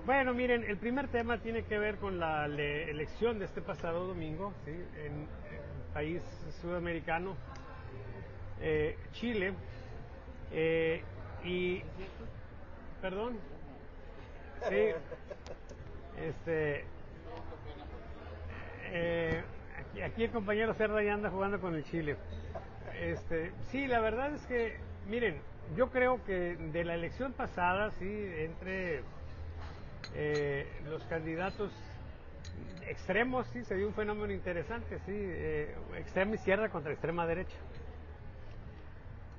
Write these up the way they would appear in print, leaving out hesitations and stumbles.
Bueno, miren, el primer tema tiene que ver con la elección de este pasado domingo, ¿sí? En el país sudamericano, Chile, y, perdón, sí, este, aquí el compañero Cerda ya anda jugando con el Chile. Sí, la verdad es que, miren, yo creo que de la elección pasada, sí, entre los candidatos extremos, sí, se dio un fenómeno interesante, sí, extrema izquierda contra extrema derecha.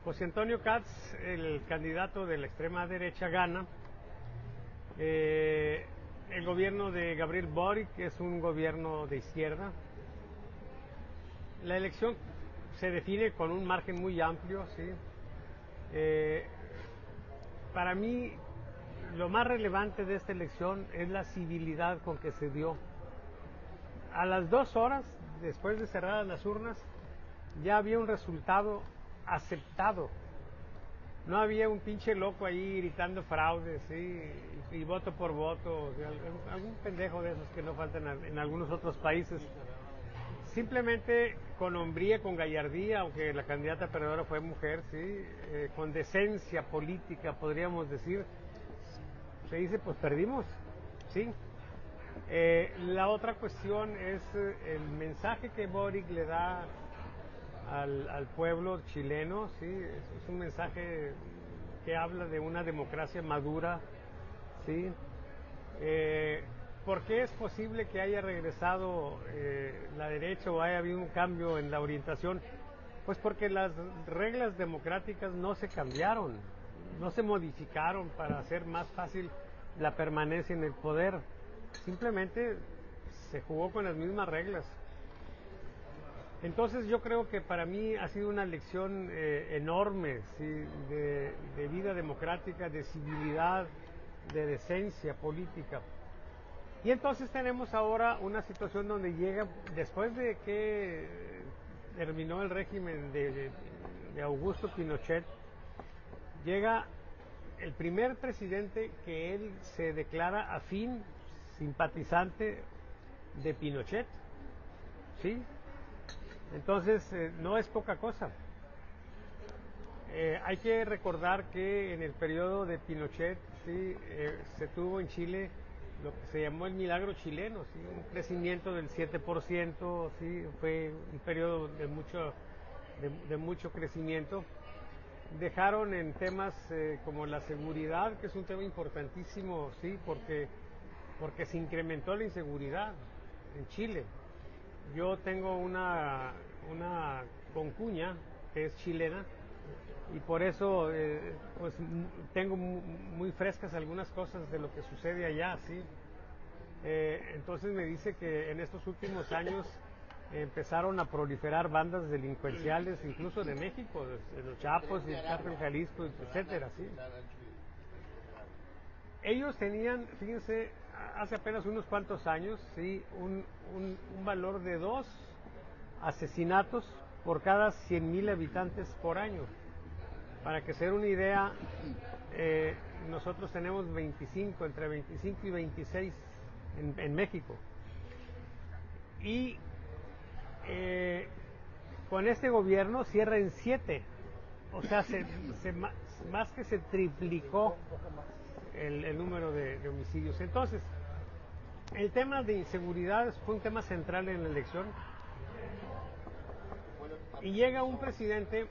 José Antonio Katz, el candidato de la extrema derecha, gana. El gobierno de Gabriel Boric es un gobierno de izquierda. La elección se define con un margen muy amplio, sí. Para mí, lo más relevante de esta elección es la civilidad con que se dio. A las 2 horas, después de cerradas las urnas, ya había un resultado aceptado. No había un pinche loco ahí gritando fraude, ¿sí? y voto por voto, ¿sí? Algún pendejo de esos que no faltan en algunos otros países. Simplemente con hombría, con gallardía, aunque la candidata perdedora fue mujer, ¿sí? Con decencia política, podríamos decir, se dice, pues perdimos, ¿sí? La otra cuestión es el mensaje que Boric le da al pueblo chileno, ¿sí? Es un mensaje que habla de una democracia madura, ¿sí? ¿Por qué es posible que haya regresado la derecha o haya habido un cambio en la orientación? Pues porque las reglas democráticas no se cambiaron, no se modificaron para hacer más fácil la permanencia en el poder. Simplemente se jugó con las mismas reglas. Entonces yo creo que para mí ha sido una lección enorme, ¿sí? de vida democrática, de civilidad, de decencia política. Y entonces tenemos ahora una situación donde llega, después de que terminó el régimen de Augusto Pinochet, llega el primer presidente que él se declara afín, simpatizante de Pinochet, ¿sí? Entonces, no es poca cosa. Hay que recordar que en el periodo de Pinochet, ¿sí? Se tuvo en Chile lo que se llamó el milagro chileno, ¿sí? Un crecimiento del 7%, ¿sí? Fue un periodo de mucho crecimiento. Dejaron en temas como la seguridad, que es un tema importantísimo, ¿sí? porque se incrementó la inseguridad en Chile. Yo tengo una concuña que es chilena y por eso pues tengo muy frescas algunas cosas de lo que sucede allá, ¿sí? Entonces me dice que en estos últimos años empezaron a proliferar bandas delincuenciales, incluso de México, de los Chapos y el Cártel Jalisco, etcétera, ¿sí? Ellos tenían, fíjense, hace apenas unos cuantos años, ¿sí? un valor de 2 asesinatos por cada 100,000 habitantes por año. Para que se den una idea, nosotros tenemos 25, entre 25 y 26 en México. Y con este gobierno cierra en 7. O sea, más que se triplicó el número de homicidios. Entonces, el tema de inseguridad fue un tema central en la elección. Y llega un presidente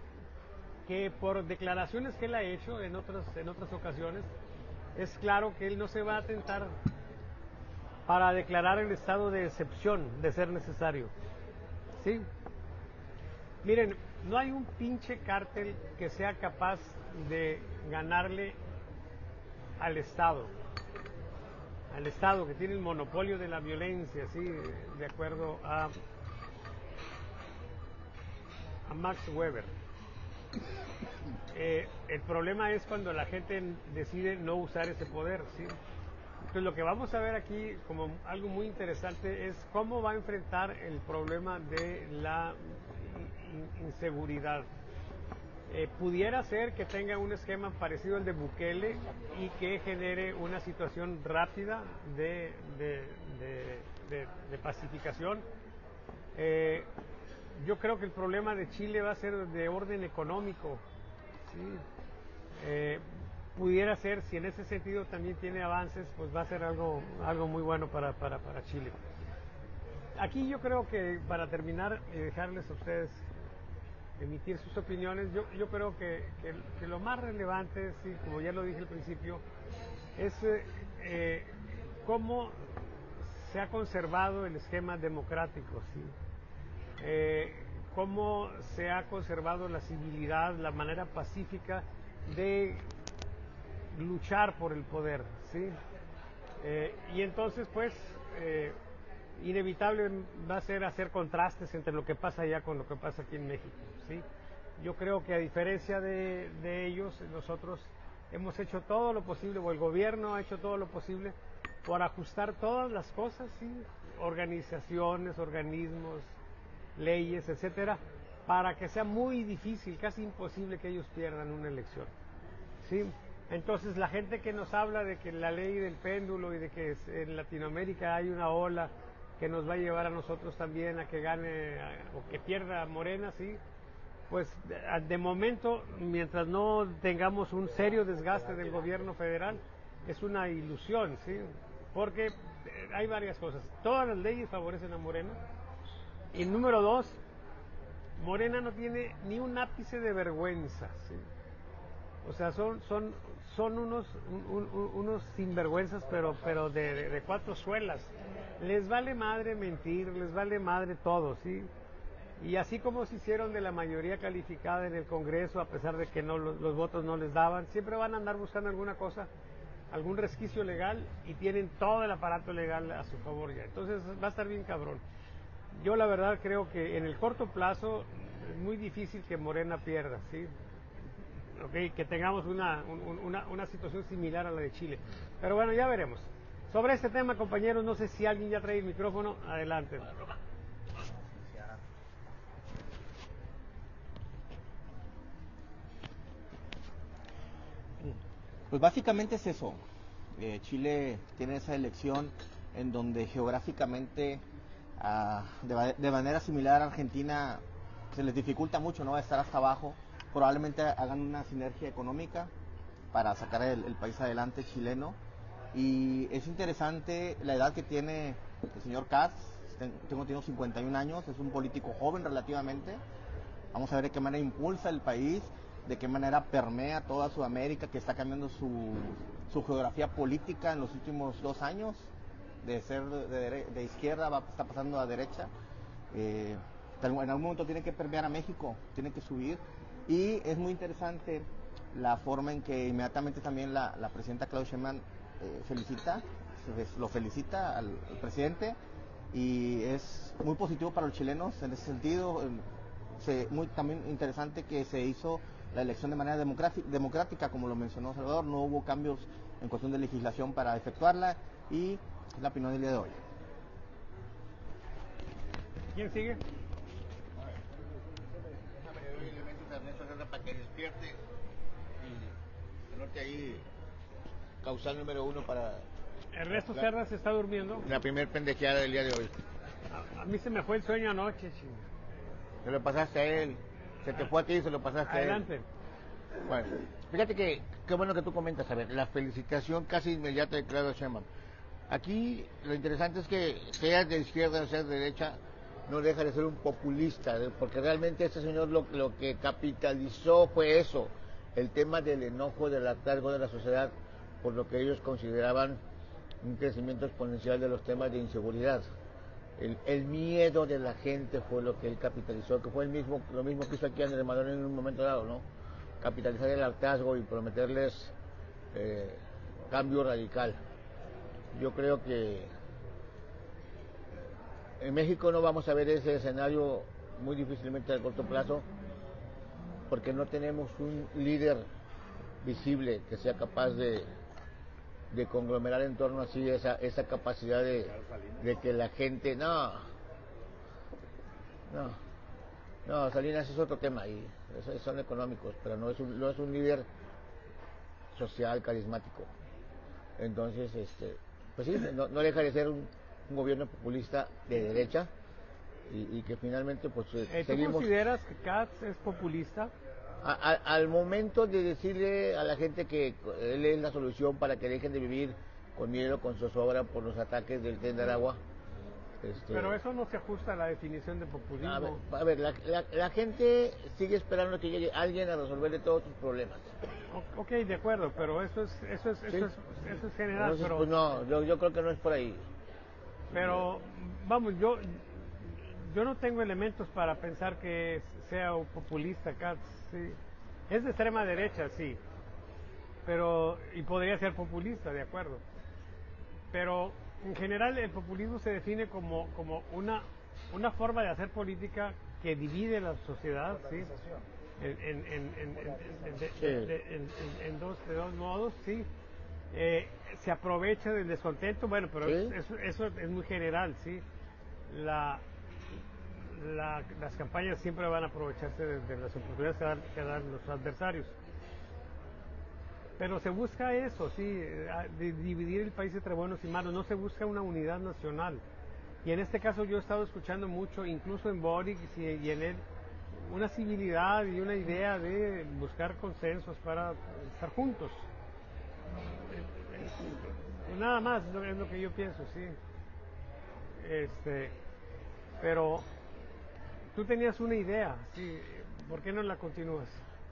que por declaraciones que él ha hecho en otras ocasiones, es claro que él no se va a atentar para declarar el estado de excepción de ser necesario. ¿Sí? Miren, no hay un pinche cártel que sea capaz de ganarle al Estado que tiene el monopolio de la violencia, ¿sí? De acuerdo a Max Weber. El problema es cuando la gente decide no usar ese poder, ¿sí? Entonces lo que vamos a ver aquí como algo muy interesante es cómo va a enfrentar el problema de la inseguridad. pudiera ser que tenga un esquema parecido al de Bukele y que genere una situación rápida de pacificación. Yo creo que el problema de Chile va a ser de orden económico, ¿sí? Pudiera ser, si en ese sentido también tiene avances, pues va a ser algo muy bueno para Chile. Aquí yo creo que para terminar y dejarles a ustedes emitir sus opiniones, yo creo que lo más relevante, sí, como ya lo dije al principio, es cómo se ha conservado el esquema democrático, ¿sí? Cómo se ha conservado la civilidad, la manera pacífica de luchar por el poder, ¿sí? Y entonces, pues, inevitable va a ser hacer contrastes entre lo que pasa allá con lo que pasa aquí en México, ¿sí? Yo creo que a diferencia de ellos, nosotros hemos hecho todo lo posible, o el gobierno ha hecho todo lo posible por ajustar todas las cosas, ¿sí? Organizaciones, organismos, leyes, etcétera, para que sea muy difícil, casi imposible que ellos pierdan una elección, ¿sí? Entonces la gente que nos habla de que la ley del péndulo y de que en Latinoamérica hay una ola que nos va a llevar a nosotros también a que gane o que pierda Morena, sí, pues de momento, mientras no tengamos un serio desgaste del gobierno federal, es una ilusión, sí, porque hay varias cosas. Todas las leyes favorecen a Morena. Y número dos, Morena no tiene ni un ápice de vergüenza, ¿sí? O sea, son unos sinvergüenzas, pero de cuatro suelas. Les vale madre mentir, les vale madre todo, ¿sí? Y así como se hicieron de la mayoría calificada en el Congreso, a pesar de que no los votos no les daban, siempre van a andar buscando alguna cosa, algún resquicio legal, y tienen todo el aparato legal a su favor ya. Entonces va a estar bien cabrón. Yo la verdad creo que en el corto plazo es muy difícil que Morena pierda, ¿sí? Okay, que tengamos una situación similar a la de Chile. Pero bueno, ya veremos. Sobre este tema, compañeros, no sé si alguien ya trae el micrófono. Adelante. Pues básicamente es eso. Chile tiene esa elección en donde geográficamente, de manera similar a Argentina, se les dificulta mucho, ¿no?, estar hasta abajo. Probablemente hagan una sinergia económica para sacar el país adelante chileno. Y es interesante la edad que tiene el señor Katz. Tiene 51 años, es un político joven relativamente. Vamos a ver de qué manera impulsa el país, de qué manera permea toda Sudamérica, que está cambiando su geografía política en los últimos 2 años. De ser de izquierda está pasando a derecha. En algún momento tiene que permear a México, tiene que subir. Y es muy interesante la forma en que inmediatamente también la presidenta Claudia Sheinbaum lo felicita al presidente, y es muy positivo para los chilenos en ese sentido. Muy también interesante que se hizo la elección de manera democrática, como lo mencionó Salvador. No hubo cambios en cuestión de legislación para efectuarla, y es la opinión del día de hoy. ¿Quién sigue? Para que despierte y tenerte ahí causal número 1 para Ernesto Cerda se está durmiendo. la primer pendejeada del día de hoy. A mí se me fue el sueño anoche, ching. Se lo pasaste a él, se te fue a ti y se lo pasaste Adelante. a él. Bueno, fíjate que qué bueno que tú comentas, a ver, la felicitación casi inmediata de Claudia Sheinbaum. Aquí lo interesante es que seas de izquierda o seas de derecha, no deja de ser un populista, porque realmente este señor lo que capitalizó fue eso, el tema del enojo, del hartazgo de la sociedad, por lo que ellos consideraban un crecimiento exponencial de los temas de inseguridad. El miedo de la gente fue lo que él capitalizó, que fue lo mismo que hizo aquí Andrés Manuel en un momento dado, ¿no? Capitalizar el hartazgo y prometerles cambio radical. Yo creo que en México no vamos a ver ese escenario muy difícilmente a corto plazo, porque no tenemos un líder visible que sea capaz de conglomerar en torno así esa capacidad de que la gente... No. No, Salinas es otro tema y son económicos, pero no es un líder social carismático. Entonces, pues sí, no deja de ser un gobierno populista de derecha y que finalmente pues ¿Tú seguimos. consideras que Katz es populista? Al momento de decirle a la gente que él es la solución para que dejen de vivir con miedo, con zozobra por los ataques del Tren de Aragua. Pero eso no se ajusta a la definición de populismo. A ver, la gente sigue esperando que llegue alguien a resolverle todos sus problemas. Ok, de acuerdo, pero eso es general. Entonces, pero pues no, yo creo que no es por ahí. Pero vamos, yo no tengo elementos para pensar que sea un populista Katz. Sí. Es de extrema derecha, sí, pero y podría ser populista, de acuerdo. Pero en general el populismo se define como una forma de hacer política que divide la sociedad, ¿sí? En dos modos, sí. Se aprovecha del descontento, bueno, pero ¿Sí? eso es muy general, sí. Las campañas siempre van a aprovecharse de las oportunidades que dan los adversarios. Pero se busca eso, sí, de dividir el país entre buenos y malos, no se busca una unidad nacional. Y en este caso yo he estado escuchando mucho, incluso en Boric y en él, una civilidad y una idea de buscar consensos para estar juntos. Nada más es lo que yo pienso, sí. Pero tú tenías una idea, sí, ¿por qué no la continúas?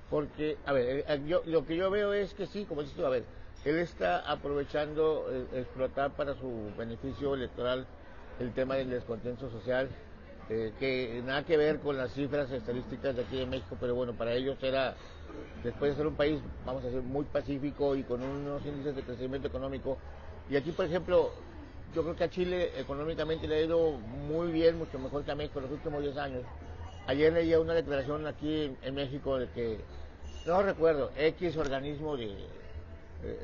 Porque, a ver, lo que yo veo es que sí, como dices tú, a ver, él está aprovechando explotar para su beneficio electoral el tema del descontento social, que nada que ver con las cifras estadísticas de aquí de México, pero bueno, para ellos era, después de ser un país, vamos a decir, muy pacífico y con unos índices de crecimiento económico, y aquí, por ejemplo, yo creo que a Chile económicamente le ha ido muy bien, mucho mejor que a México en los últimos 10 años. Ayer leía una declaración aquí en México de que, no recuerdo, X organismo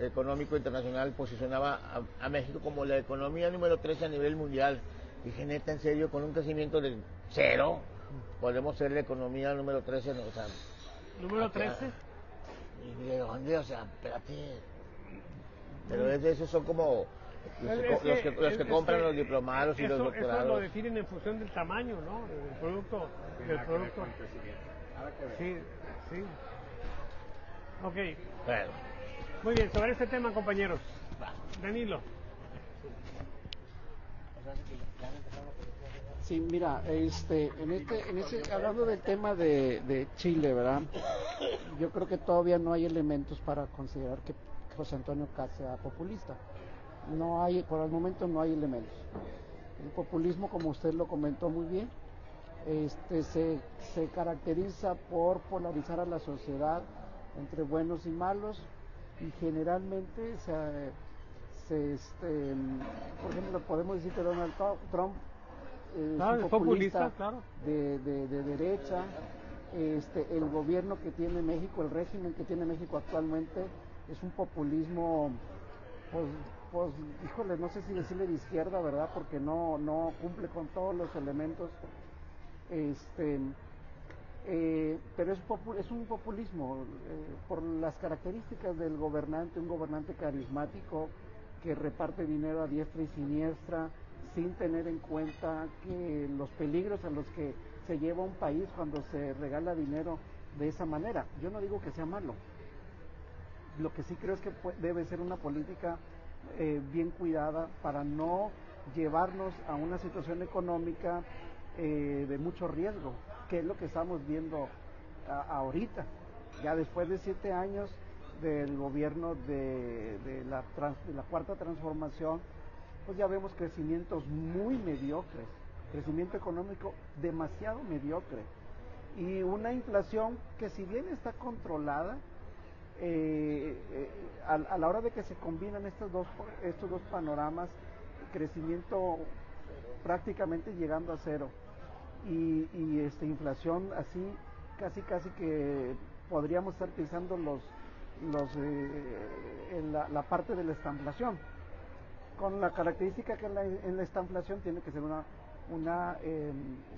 económico internacional posicionaba a México como la economía número 13 a nivel mundial. Dije, neta, en serio, con un crecimiento de cero, podemos ser la economía número 13, no, o sea... ¿Número 13? ¿Y de dónde? O sea, espérate. Pero esos son como los que compran los diplomados y los doctorados. Eso lo definen en función del tamaño, ¿no? Del producto. Sí, sí. Ok. Bueno. Muy bien, sobre este tema, compañeros. Danilo. Sí, mira, hablando del tema de Chile, ¿verdad? Yo creo que todavía no hay elementos para considerar que José Antonio Katz sea populista. No hay, por el momento no hay elementos. El populismo, como usted lo comentó muy bien, se caracteriza por polarizar a la sociedad entre buenos y malos y generalmente por ejemplo, podemos decir que Donald Trump es un populista, claro. de derecha. El gobierno que tiene México, el régimen que tiene México actualmente es un populismo, pues híjole, no sé si decirle de izquierda, ¿verdad? Porque no cumple con todos los elementos. Pero es un populismo por las características del gobernante, un gobernante carismático que reparte dinero a diestra y siniestra sin tener en cuenta que los peligros a los que se lleva un país cuando se regala dinero de esa manera. Yo no digo que sea malo, lo que sí creo es que debe ser una política bien cuidada para no llevarnos a una situación económica de mucho riesgo, que es lo que estamos viendo ahorita. Ya después de 7 años del gobierno de la cuarta transformación, pues ya vemos crecimientos muy mediocres, crecimiento económico demasiado mediocre y una inflación que si bien está controlada, a la hora de que se combinan estos dos panoramas, crecimiento prácticamente llegando a cero y inflación así casi que podríamos estar pisando la parte de la estanflación, con la característica que en la estanflación tiene que ser una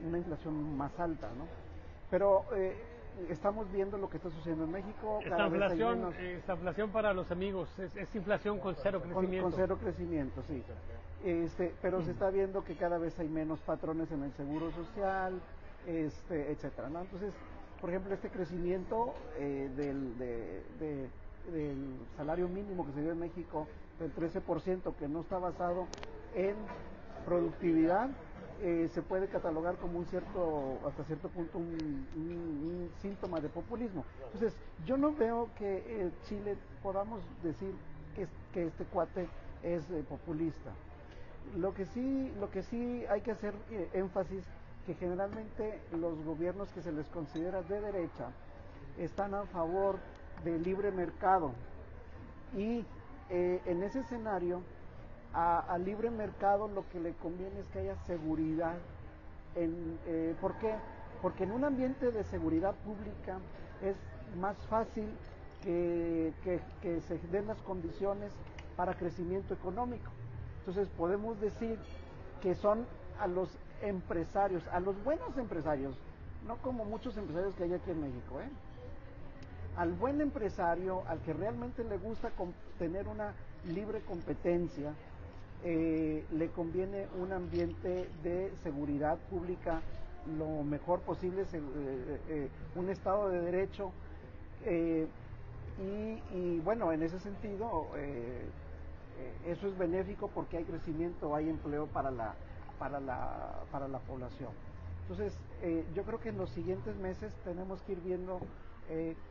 inflación más alta, ¿no? Pero estamos viendo lo que está sucediendo en México. Esta inflación, esta inflación para los amigos, es inflación con cero crecimiento. Con cero crecimiento, sí. Pero se está viendo que cada vez hay menos patrones en el seguro social, etcétera, ¿no? Entonces, por ejemplo, este crecimiento del salario mínimo que se dio en México del 13%, que no está basado en productividad, se puede catalogar como hasta cierto punto, un síntoma de populismo. Entonces, yo no veo que Chile podamos decir que este cuate es populista. Lo que sí hay que hacer énfasis, que generalmente los gobiernos que se les considera de derecha están a favor del libre mercado, y en ese escenario al libre mercado lo que le conviene es que haya seguridad. ¿Por qué? Porque en un ambiente de seguridad pública es más fácil que se den las condiciones para crecimiento económico. Entonces podemos decir que son a los empresarios, a los buenos empresarios, no como muchos empresarios que hay aquí en México, al buen empresario, al que realmente le gusta tener una libre competencia, le conviene un ambiente de seguridad pública lo mejor posible, un Estado de Derecho, y bueno, en ese sentido eso es benéfico porque hay crecimiento, hay empleo para la población. Entonces, yo creo que en los siguientes meses tenemos que ir viendo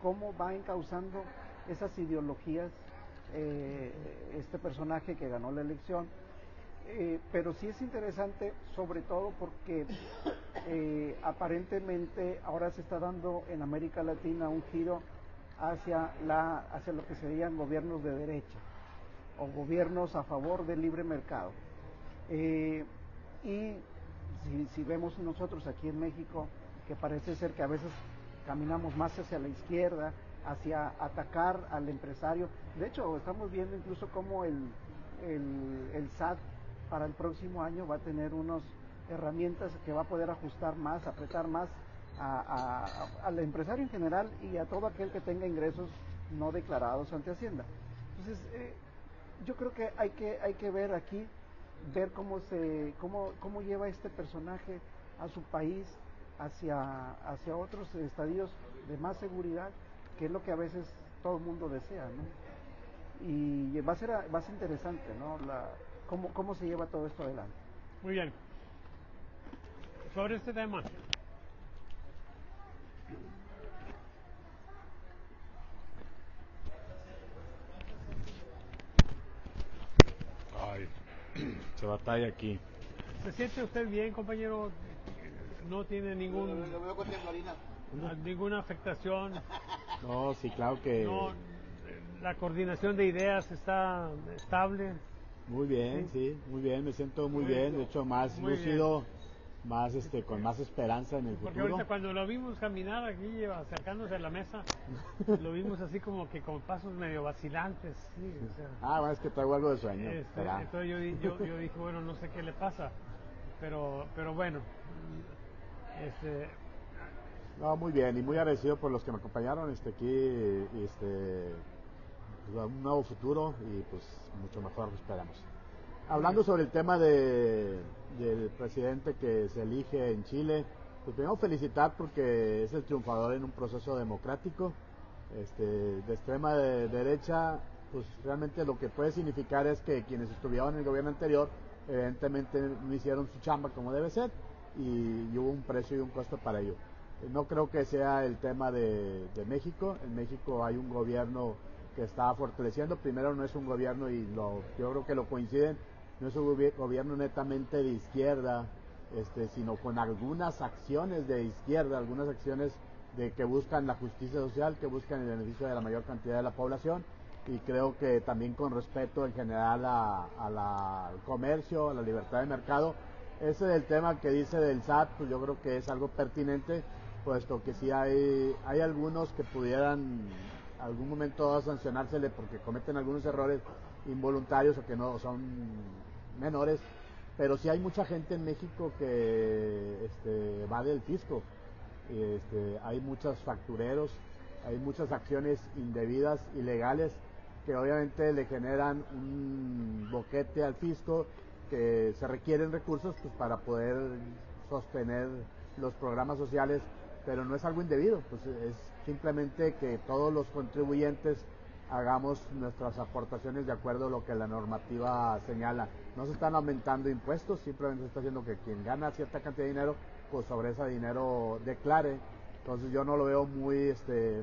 cómo va encauzando esas ideologías este personaje que ganó la elección, pero sí es interesante, sobre todo porque aparentemente ahora se está dando en América Latina un giro hacia lo que serían gobiernos de derecha o gobiernos a favor del libre mercado. Y si vemos nosotros aquí en México, que parece ser que a veces caminamos más hacia la izquierda, hacia atacar al empresario. De hecho, estamos viendo incluso cómo el SAT para el próximo año va a tener unas herramientas que va a poder ajustar más, apretar más al empresario en general y a todo aquel que tenga ingresos no declarados ante Hacienda. Entonces, yo creo que hay que ver aquí, ver cómo lleva este personaje a su país hacia otros estadios de más seguridad, que es lo que a veces todo el mundo desea, ¿no? Y va a ser interesante, ¿no? Cómo se lleva todo esto adelante. Muy bien. Sobre este tema, Ay, se batalla aquí. ¿se siente usted bien, compañero? ¿No tiene ninguna afectación? No, sí, claro que... No, la coordinación de ideas está estable. Muy bien, sí, muy bien, me siento muy bien, de hecho más Muy lúcido, más con más esperanza en el Porque futuro. ahorita cuando lo vimos caminar aquí, acercándose a la mesa, lo vimos así como que con pasos medio vacilantes. Sí, o sea, Bueno, es que traigo algo de sueño. entonces yo dije, bueno, no sé qué le pasa, pero bueno, No, muy bien, y muy agradecido por los que me acompañaron aquí, un nuevo futuro y pues mucho mejor lo esperamos. Hablando sobre el tema del presidente que se elige en Chile, pues primero felicitar porque es el triunfador en un proceso democrático, de extrema derecha, pues realmente lo que puede significar es que quienes estuvieron en el gobierno anterior evidentemente no hicieron su chamba como debe ser y hubo un precio y un costo para ello. No creo que sea el tema de México. En México hay un gobierno que está fortaleciendo. Primero, no es un gobierno, y yo creo que lo coinciden, no es un gobierno netamente de izquierda, sino con algunas acciones de izquierda, algunas acciones que buscan la justicia social, que buscan el beneficio de la mayor cantidad de la población, y creo que también con respeto en general al comercio, a la libertad de mercado. Ese del tema que dice del SAT, pues yo creo que es algo pertinente, puesto que sí hay algunos que pudieran algún momento sancionársele porque cometen algunos errores involuntarios o que no son menores, pero sí hay mucha gente en México que va del fisco hay muchos factureros, hay muchas acciones indebidas, ilegales, que obviamente le generan un boquete al fisco, que se requieren recursos pues, para poder sostener los programas sociales, pero no es algo indebido, pues es simplemente que todos los contribuyentes hagamos nuestras aportaciones de acuerdo a lo que la normativa señala. No se están aumentando impuestos, simplemente se está haciendo que quien gana cierta cantidad de dinero, pues sobre ese dinero declare. Entonces yo no lo veo muy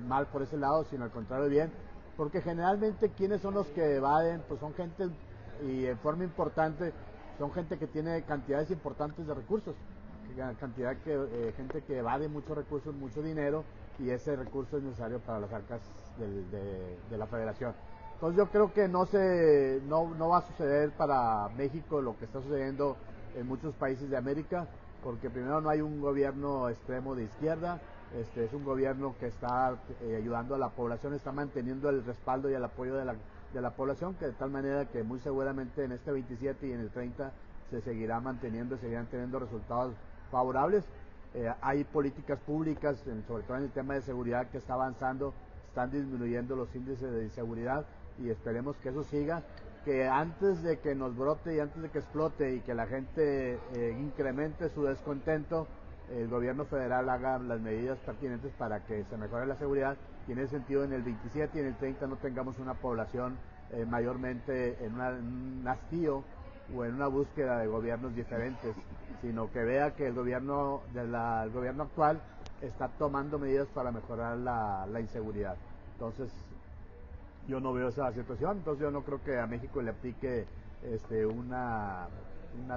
mal por ese lado, sino al contrario bien, porque generalmente quienes son los que evaden, pues son gente, y en forma importante, son gente que tiene cantidades importantes de recursos, gente que evade muchos recursos, mucho dinero, y ese recurso es necesario para las arcas de la federación. Entonces yo creo que no va a suceder para México lo que está sucediendo en muchos países de América, porque primero no hay un gobierno extremo de izquierda, es un gobierno que está ayudando a la población, está manteniendo el respaldo y el apoyo de la población, que de tal manera que muy seguramente en este 27 y en el 30 se seguirá manteniendo y seguirán teniendo resultados favorables. Hay políticas públicas, sobre todo en el tema de seguridad, que está avanzando, están disminuyendo los índices de inseguridad, y esperemos que eso siga, que antes de que nos brote y antes de que explote y que la gente incremente su descontento, el gobierno federal haga las medidas pertinentes para que se mejore la seguridad, y en ese sentido en el 27 y en el 30 no tengamos una población mayormente en un hastío o en una búsqueda de gobiernos diferentes, sino que vea que el gobierno actual está tomando medidas para mejorar la inseguridad. Entonces yo no veo esa situación, entonces yo no creo que a México le aplique una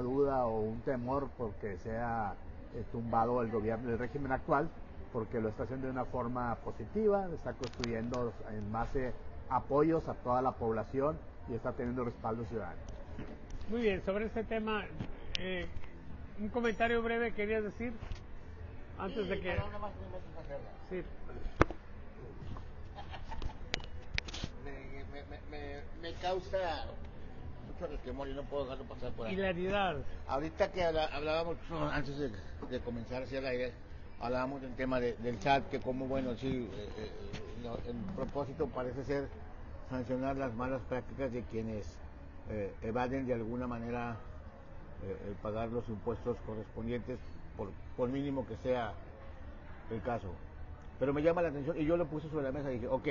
duda o un temor porque sea tumbado el gobierno, el régimen actual, porque lo está haciendo de una forma positiva, está construyendo en base apoyos a toda la población y está teniendo respaldo ciudadano. Muy bien, sobre este tema, un comentario breve querías decir antes de que... Sí. Me causa mucho resquemor y no puedo dejarlo pasar por ahí. Hilaridad. Ahorita que hablábamos, antes de comenzar hacia el aire, hablábamos del tema del chat, que como bueno, sí, el propósito parece ser sancionar las malas prácticas de quienes evaden de alguna manera el pagar los impuestos correspondientes, por mínimo que sea el caso. Pero me llama la atención, y yo lo puse sobre la mesa y dije, ok,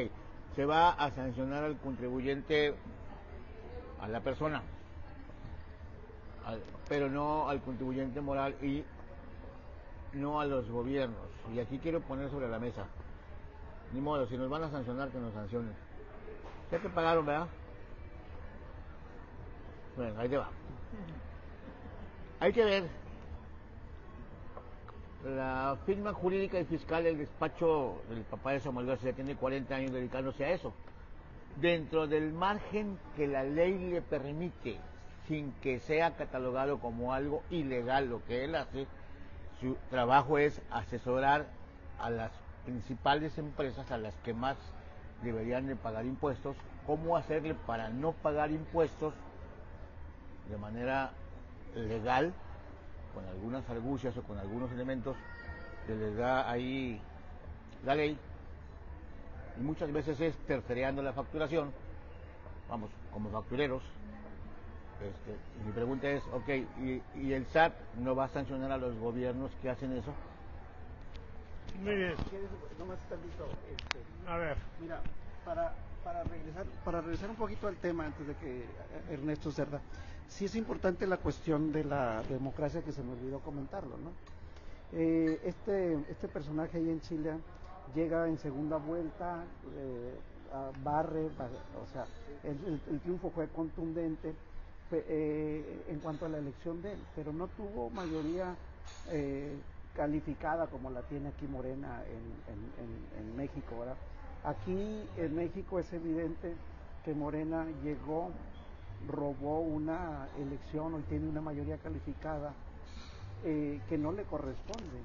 se va a sancionar al contribuyente, a la persona, pero no al contribuyente moral y no a los gobiernos. Y aquí quiero poner sobre la mesa, ni modo, si nos van a sancionar, que nos sancionen. Ya te pagaron, ¿verdad? Bueno, ahí te va. Hay que ver la firma jurídica y fiscal del despacho del papá de Samuel García, tiene 40 años dedicándose a eso. Dentro del margen que la ley le permite, sin que sea catalogado como algo ilegal lo que él hace, su trabajo es asesorar a las principales empresas, a las que más deberían de pagar impuestos, cómo hacerle para no pagar impuestos de manera legal, con algunas argucias o con algunos elementos que les da ahí la ley, y muchas veces es tercereando la facturación, vamos, como factureros. Y mi pregunta es, ok, ¿y el SAT no va a sancionar a los gobiernos que hacen eso? Muy bien. Nomás tantito, A ver. mira, para regresar un poquito al tema antes de que Ernesto Cerda, sí es importante la cuestión de la democracia, que se me olvidó comentarlo, ¿no? Este personaje ahí en Chile llega en segunda vuelta, o sea, el triunfo fue contundente en cuanto a la elección de él, pero no tuvo mayoría calificada como la tiene aquí Morena en México, ¿verdad? Aquí en México es evidente que Morena llegó, robó una elección, hoy tiene una mayoría calificada que no le corresponde.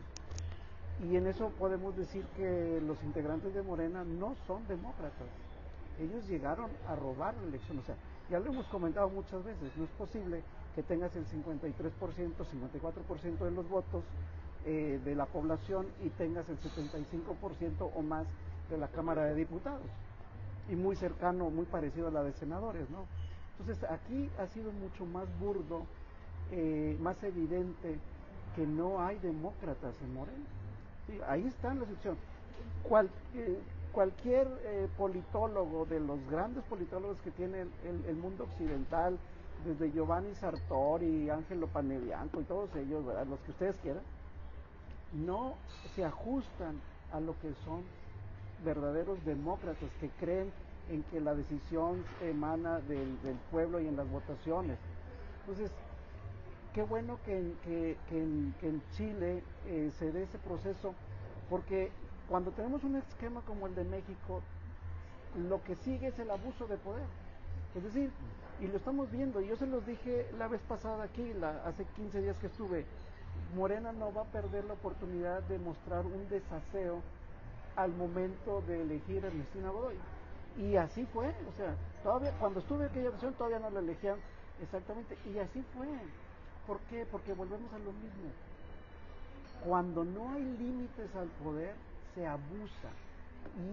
Y en eso podemos decir que los integrantes de Morena no son demócratas. Ellos llegaron a robar la elección. O sea, ya lo hemos comentado muchas veces, no es posible que tengas el 53%, 54% de los votos de la población y tengas el 75% o más de la Cámara de Diputados, y muy cercano, muy parecido a la de senadores, ¿no? Entonces aquí ha sido mucho más burdo, más evidente que no hay demócratas en Morena. Sí, ahí está la excepción. Cualquier politólogo, de los grandes politólogos que tiene el mundo occidental, desde Giovanni Sartori, Angelo Panebianco y todos ellos, ¿verdad?, los que ustedes quieran, no se ajustan a lo que son verdaderos demócratas, que creen en que la decisión emana del pueblo y en las votaciones. Entonces, qué bueno que en Chile se dé ese proceso, porque cuando tenemos un esquema como el de México, lo que sigue es el abuso de poder. Es decir, y lo estamos viendo, y yo se los dije la vez pasada aquí, hace 15 días que estuve, Morena no va a perder la oportunidad de mostrar un desaseo al momento de elegir a Ernestina Godoy. Y así fue, o sea, todavía cuando estuve en aquella ocasión todavía no la elegían exactamente, y así fue. ¿Por qué? Porque volvemos a lo mismo. Cuando no hay límites al poder, se abusa.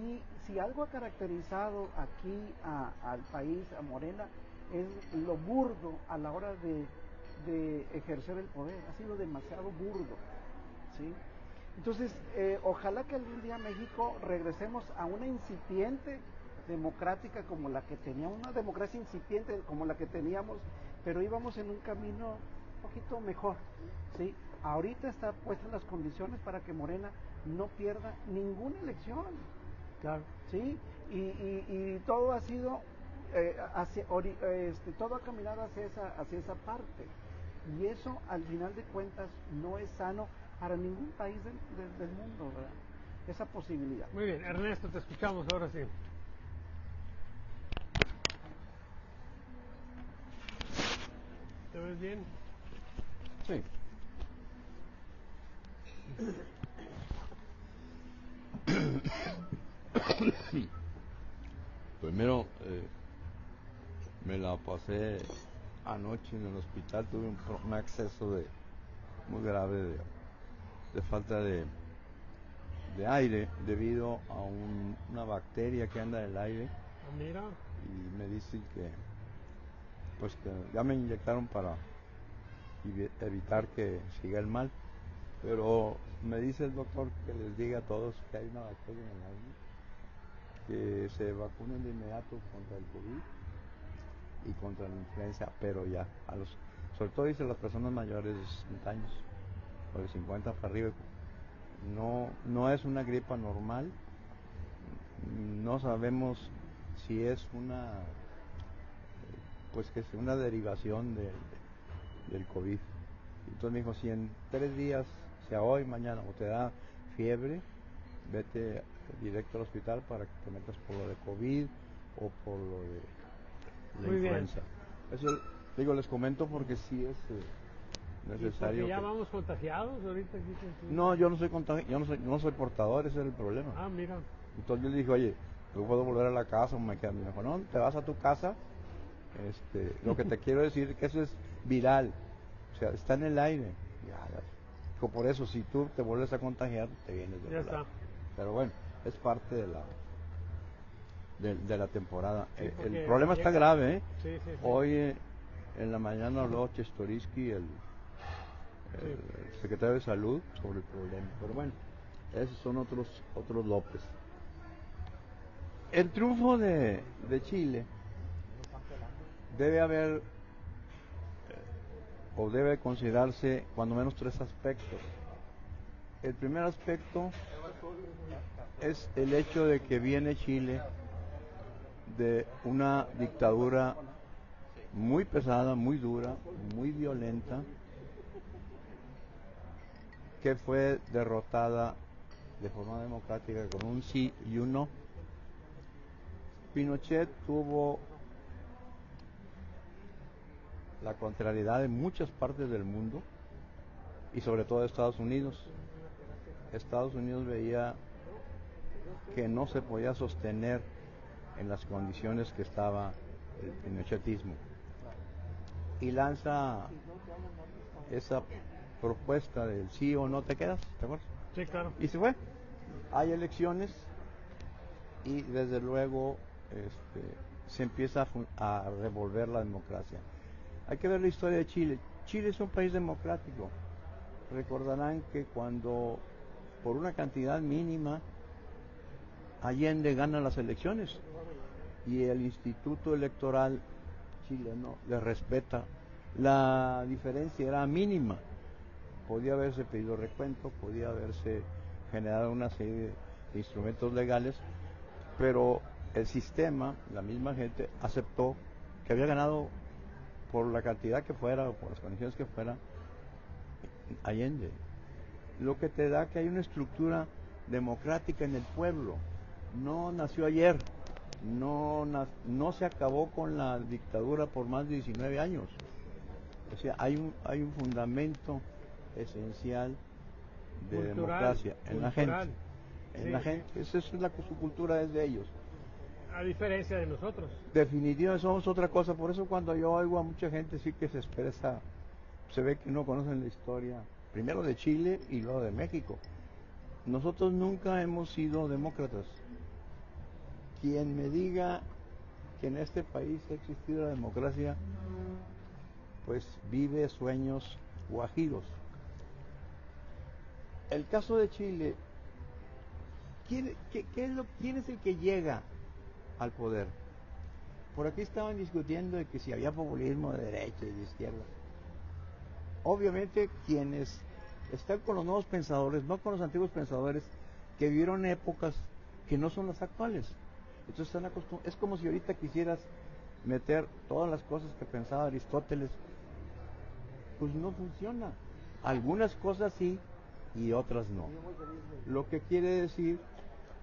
Y si algo ha caracterizado aquí al país, a Morena, es lo burdo a la hora de ejercer el poder. Ha sido demasiado burdo, ¿sí? Entonces, ojalá que algún día México regresemos a una incipiente democrática como la que teníamos, una democracia incipiente como la que teníamos, pero íbamos en un camino un poquito mejor, ¿sí? Ahorita está puestas las condiciones para que Morena no pierda ninguna elección, Claro. ¿sí? Y todo ha sido, todo ha caminado hacia esa parte, y eso al final de cuentas no es sano para ningún país del mundo, ¿verdad? Esa posibilidad. Muy bien, Ernesto, te escuchamos ahora sí. ¿Te ves bien? Sí. Primero, me la pasé anoche en el hospital, tuve un acceso muy grave de falta de aire debido a una bacteria que anda en el aire, Ah, mira. y me dicen que ya me inyectaron para evitar que siga el mal, pero me dice el doctor que les diga a todos que hay una bacteria en el aire, que se vacunen de inmediato contra el COVID y contra la influenza, pero ya sobre todo dice las personas mayores de 60 años o de 50 para arriba. No es una gripa normal, no sabemos si es que es una derivación del COVID. Entonces me dijo, si en 3 días, sea hoy, mañana, o te da fiebre, vete directo al hospital para que te metas por lo de COVID o por lo de la Muy bien. influenza. Eso digo, les comento porque sí es necesario. ¿Y ya vamos contagiados ahorita aquí contigo? No, yo no soy no soy portador, ese es el problema. Ah, mira. Entonces yo le dije, oye, yo puedo volver a la casa, me dijo, no, te vas a tu casa. Lo que te quiero decir es que eso es viral, o sea, está en el aire. Dijo, por eso, si tú te vuelves a contagiar, te vienes de Ya volada. está. Pero bueno, es parte de la temporada. Sí, El porque problema está grave, ¿eh? Sí, sí, sí. Hoy en la mañana habló Chestorisky, el secretario de Salud, sobre el problema. Pero bueno, esos son otros López. El triunfo de Chile debe haber o debe considerarse cuando menos 3 aspectos. El primer aspecto es el hecho de que viene Chile de una dictadura muy pesada, muy dura, muy violenta, que fue derrotada de forma democrática con un sí y un no. Pinochet tuvo la contrariedad de muchas partes del mundo y sobre todo de Estados Unidos. Estados Unidos veía que no se podía sostener en las condiciones que estaba el pinochetismo y lanza propuesta del sí o no te quedas, ¿te acuerdas? Sí, claro. Y se fue. Hay elecciones y desde luego se empieza a revolver la democracia. Hay que ver la historia de Chile. Chile es un país democrático. Recordarán que cuando por una cantidad mínima Allende gana las elecciones y el Instituto Electoral chileno le respeta, la diferencia era mínima. Podía haberse pedido recuento, podía haberse generado una serie de instrumentos legales, pero el sistema, la misma gente, aceptó que había ganado por la cantidad que fuera o por las condiciones que fuera Allende. Lo que te da que hay una estructura democrática en el pueblo. No nació ayer, no se acabó con la dictadura por más de 19 años. O sea, hay un fundamento esencial de Cultural, democracia en la gente. cultural. En Sí, la sí. gente, esa es su cultura, es de ellos. A diferencia de nosotros. Definitivamente somos otra cosa, por eso cuando yo oigo a mucha gente sí que se expresa, se ve que no conocen la historia, primero de Chile y luego de México. Nosotros nunca hemos sido demócratas. Quien me diga que en este país ha existido la democracia, pues vive sueños guajiros. El caso de Chile, ¿quién es el que llega al poder? Por aquí estaban discutiendo de que si había populismo de derecha y de izquierda. Obviamente quienes están con los nuevos pensadores, no con los antiguos pensadores, que vivieron épocas que no son las actuales. Entonces están acostumbrados. Es como si ahorita quisieras meter todas las cosas que pensaba Aristóteles, pues no funciona. Algunas cosas sí y otras no. Lo que quiere decir,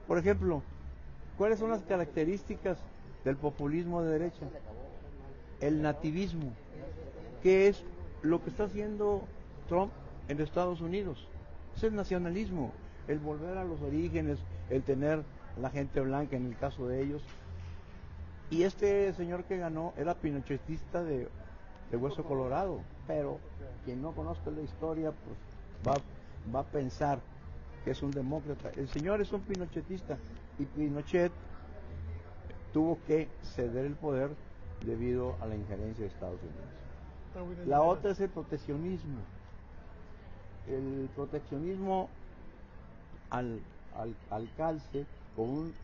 por ejemplo, ¿cuáles son las características del populismo de derecha? El nativismo, que es lo que está haciendo Trump en Estados Unidos. Es el nacionalismo, el volver a los orígenes, el tener la gente blanca en el caso de ellos. Y este señor que ganó era pinochetista de hueso colorado, pero quien no conozca la historia pues va a pensar que es un demócrata. El señor es un pinochetista y Pinochet tuvo que ceder el poder debido a la injerencia de Estados Unidos. La otra es el proteccionismo. El proteccionismo al calce con un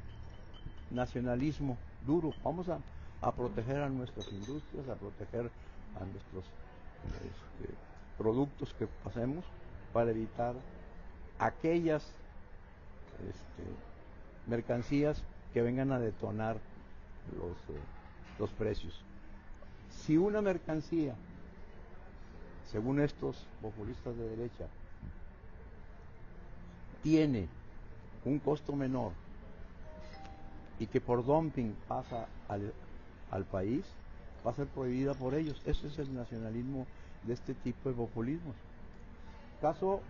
nacionalismo duro. Vamos a proteger a nuestras industrias, a proteger a nuestros productos que pasemos para evitar aquellas mercancías que vengan a detonar los precios. Si una mercancía, según estos populistas de derecha, tiene un costo menor y que por dumping pasa al país, va a ser prohibida por ellos. Ese es el nacionalismo de este tipo de populismos. Caso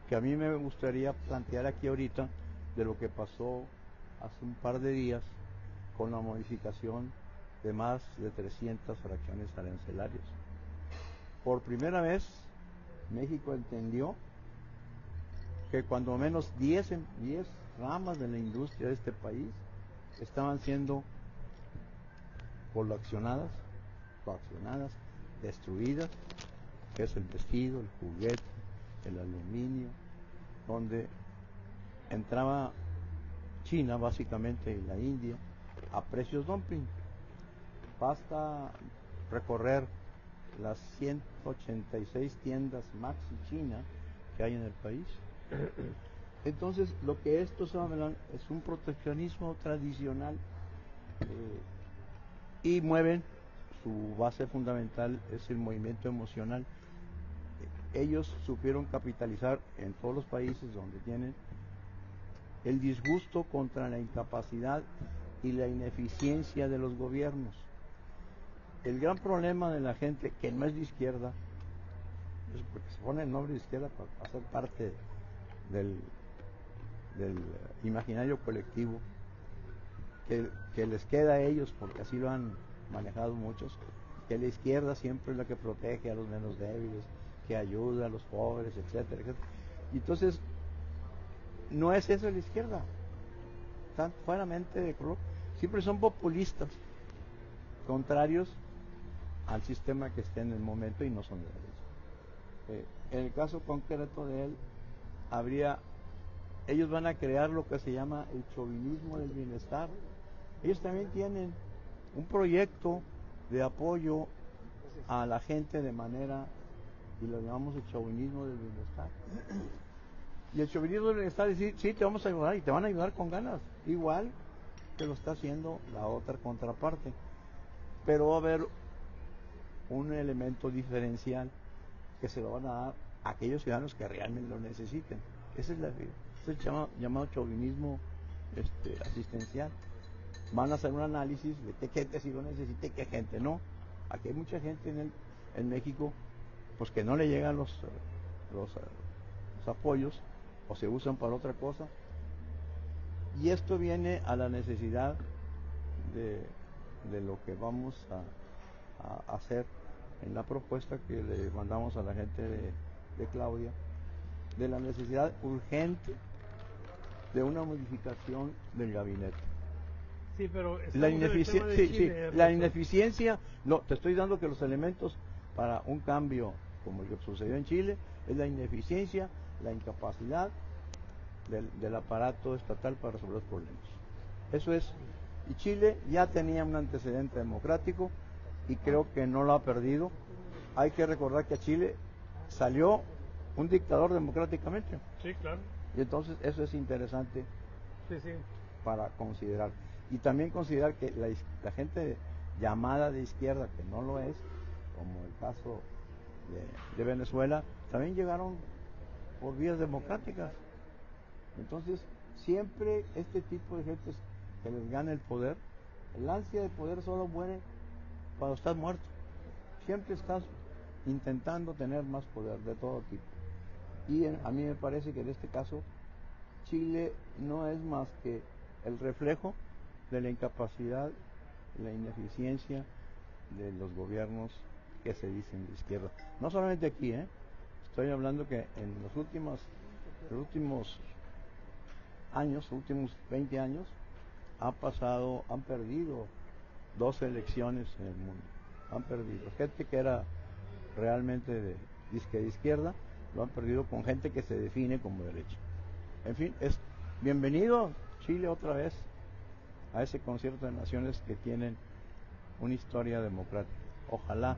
que a mí me gustaría plantear aquí ahorita de lo que pasó hace un par de días con la modificación de más de 300 fracciones arancelarias. Por primera vez, México entendió que cuando menos 10 ramas de la industria de este país estaban siendo coaccionadas, destruidas, que es el vestido, el juguete, el aluminio, donde entraba China básicamente y la India a precios dumping. Basta recorrer las 186 tiendas Maxi China que hay en el país. Entonces, lo que estos hablan es un proteccionismo tradicional y mueven, su base fundamental es el movimiento emocional. Ellos supieron capitalizar en todos los países donde tienen el disgusto contra la incapacidad y la ineficiencia de los gobiernos. El gran problema de la gente que no es de izquierda, es porque se pone el nombre de izquierda para ser parte del imaginario colectivo, que les queda a ellos, porque así lo han manejado muchos, que la izquierda siempre es la que protege a los menos débiles, que ayuda a los pobres, etcétera, etcétera. Y entonces, no es eso de la izquierda, están fueramente de color, siempre son populistas, contrarios al sistema que esté en el momento y no son de derecha. En el caso concreto de él, ellos van a crear lo que se llama el chauvinismo del bienestar. Ellos también tienen un proyecto de apoyo a la gente de manera, y lo llamamos el chauvinismo del bienestar. Y el chauvinismo del bienestar es decir, sí, te vamos a ayudar y te van a ayudar con ganas, igual que lo está haciendo la otra contraparte. Pero va a haber un elemento diferencial que se lo van a dar a aquellos ciudadanos que realmente lo necesiten. Ese es el llamado chauvinismo asistencial. Van a hacer un análisis de qué gente sí lo necesita y qué gente no. Aquí hay mucha gente en México pues que no le llegan los apoyos o se usan para otra cosa. Y esto viene a la necesidad de lo que vamos a hacer en la propuesta que le mandamos a la gente de Claudia, de la necesidad urgente de una modificación del gabinete. Sí, pero La ineficiencia, no, te estoy dando que los elementos para un cambio como el que sucedió en Chile es la ineficiencia, la incapacidad del aparato estatal para resolver los problemas. Eso es, y Chile ya tenía un antecedente democrático y creo que no lo ha perdido. Hay que recordar que a Chile salió un dictador democráticamente. Sí, claro. Y entonces eso es interesante sí. para considerar. Y también considerar que la gente llamada de izquierda, que no lo es, como el caso de Venezuela, también llegaron por vías democráticas. Entonces, siempre este tipo de gente que les gana el poder, el ansia de poder solo muere cuando estás muerto. Siempre estás intentando tener más poder de todo tipo. Y a mí me parece que en este caso Chile no es más que el reflejo de la incapacidad, la ineficiencia de los gobiernos que se dicen de izquierda. No solamente aquí, estoy hablando que en los últimos años, últimos 20 años, han perdido 2 elecciones en el mundo. Han perdido. Gente que era realmente de izquierda, lo han perdido con gente que se define como derecha. En fin, es bienvenido Chile otra vez a ese concierto de naciones que tienen una historia democrática. Ojalá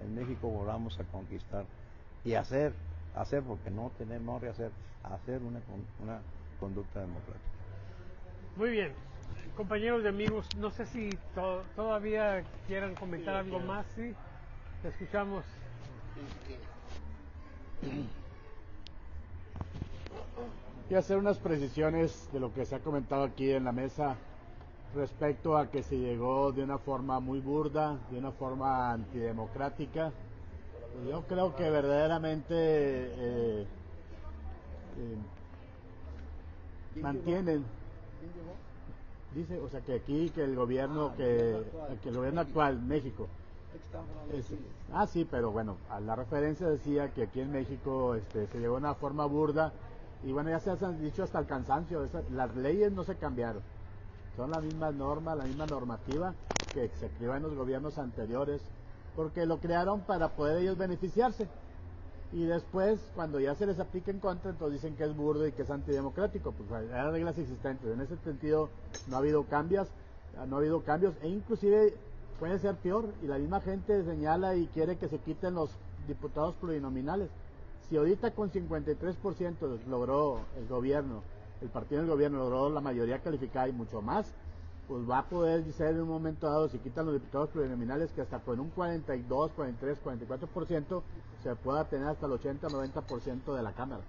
en México volvamos a conquistar y hacer, porque no tenemos rehacer, hacer una conducta democrática. Muy bien, compañeros y amigos, no sé si todavía quieran comentar algo más, ¿sí? Te escuchamos. Quiero hacer unas precisiones de lo que se ha comentado aquí en la mesa respecto a que se llegó de una forma muy burda, de una forma antidemocrática. Pues yo creo que verdaderamente mantienen, dice, o sea, que aquí que el gobierno actual, México, sí, pero bueno, a la referencia decía que aquí en México se llegó de una forma burda y bueno, ya se han dicho hasta el cansancio, las leyes no se cambiaron, son la misma norma, la misma normativa que se creó en los gobiernos anteriores, porque lo crearon para poder ellos beneficiarse. Y después, cuando ya se les aplica en contra, entonces dicen que es burdo y que es antidemocrático. Pues hay reglas existentes. En ese sentido, no ha habido cambios, e inclusive puede ser peor. Y la misma gente señala y quiere que se quiten los diputados plurinominales. Si ahorita con 53% logró el gobierno, el partido del gobierno logró la mayoría calificada y mucho más, pues va a poder ser en un momento dado, si quitan los diputados plurinominales, que hasta con un 42, 43, 44% se pueda tener hasta el 80-90% de la Cámara,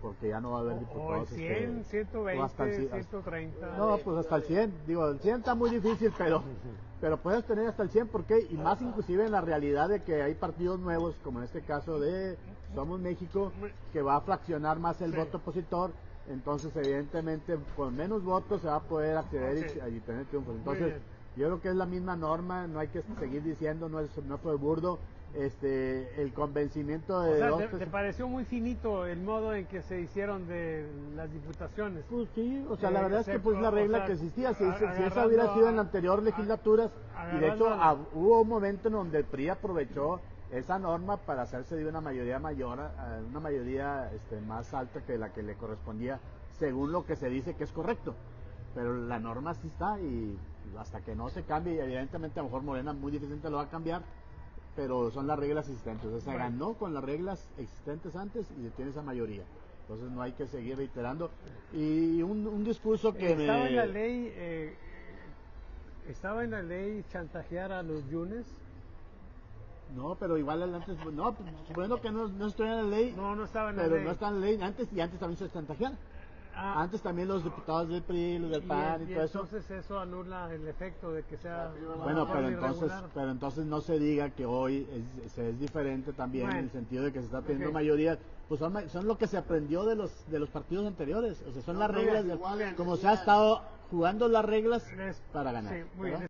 porque ya no va a haber diputados. O el 100, 120, hasta el 130. No, pues hasta el 100. Digo, el 100 está muy difícil, pero puedes tener hasta el 100, ¿por qué? Y más inclusive en la realidad de que hay partidos nuevos, como en este caso de Somos México, que va a fraccionar más el voto opositor. Entonces, evidentemente, con menos votos se va a poder acceder y tener triunfos. Entonces, yo creo que es la misma norma, no hay que seguir diciendo, no fue burdo. el convencimiento O de sea, dos ¿te pareció muy finito el modo en que se hicieron de las diputaciones? Pues sí, o sea, la verdad es que pues la o regla sea, que existía, si esa agarrando hubiera sido en a- anterior legislaturas, y de hecho agarrando hubo un momento en donde el PRI aprovechó esa norma para hacerse de una mayoría mayor, una mayoría más alta que la que le correspondía, según lo que se dice que es correcto. Pero la norma sí está y hasta que no se cambie, y evidentemente a lo mejor Morena muy difícilmente lo va a cambiar, pero son las reglas existentes. O sea, se ganó con las reglas existentes antes y se tiene esa mayoría. Entonces no hay que seguir reiterando. Y un discurso que estaba en la ley chantajear a los yunes. No, pero igual antes, no, pues, suponiendo que no estuviera en la ley, No estaba en la pero ley. no está en la ley, antes también se chantajeaban. Ah, Antes también los diputados del PRI, los del PAN y todo eso. Entonces eso anula el efecto de que sea Bueno, una pero forma entonces, irregular. no se diga que hoy es diferente también, Bueno, en el sentido de que se está teniendo ok. mayoría. Pues son lo que se aprendió de los partidos anteriores. O sea, son las reglas, como se ha estado jugando las reglas para ganar. Sí, muy bien. ¿verdad?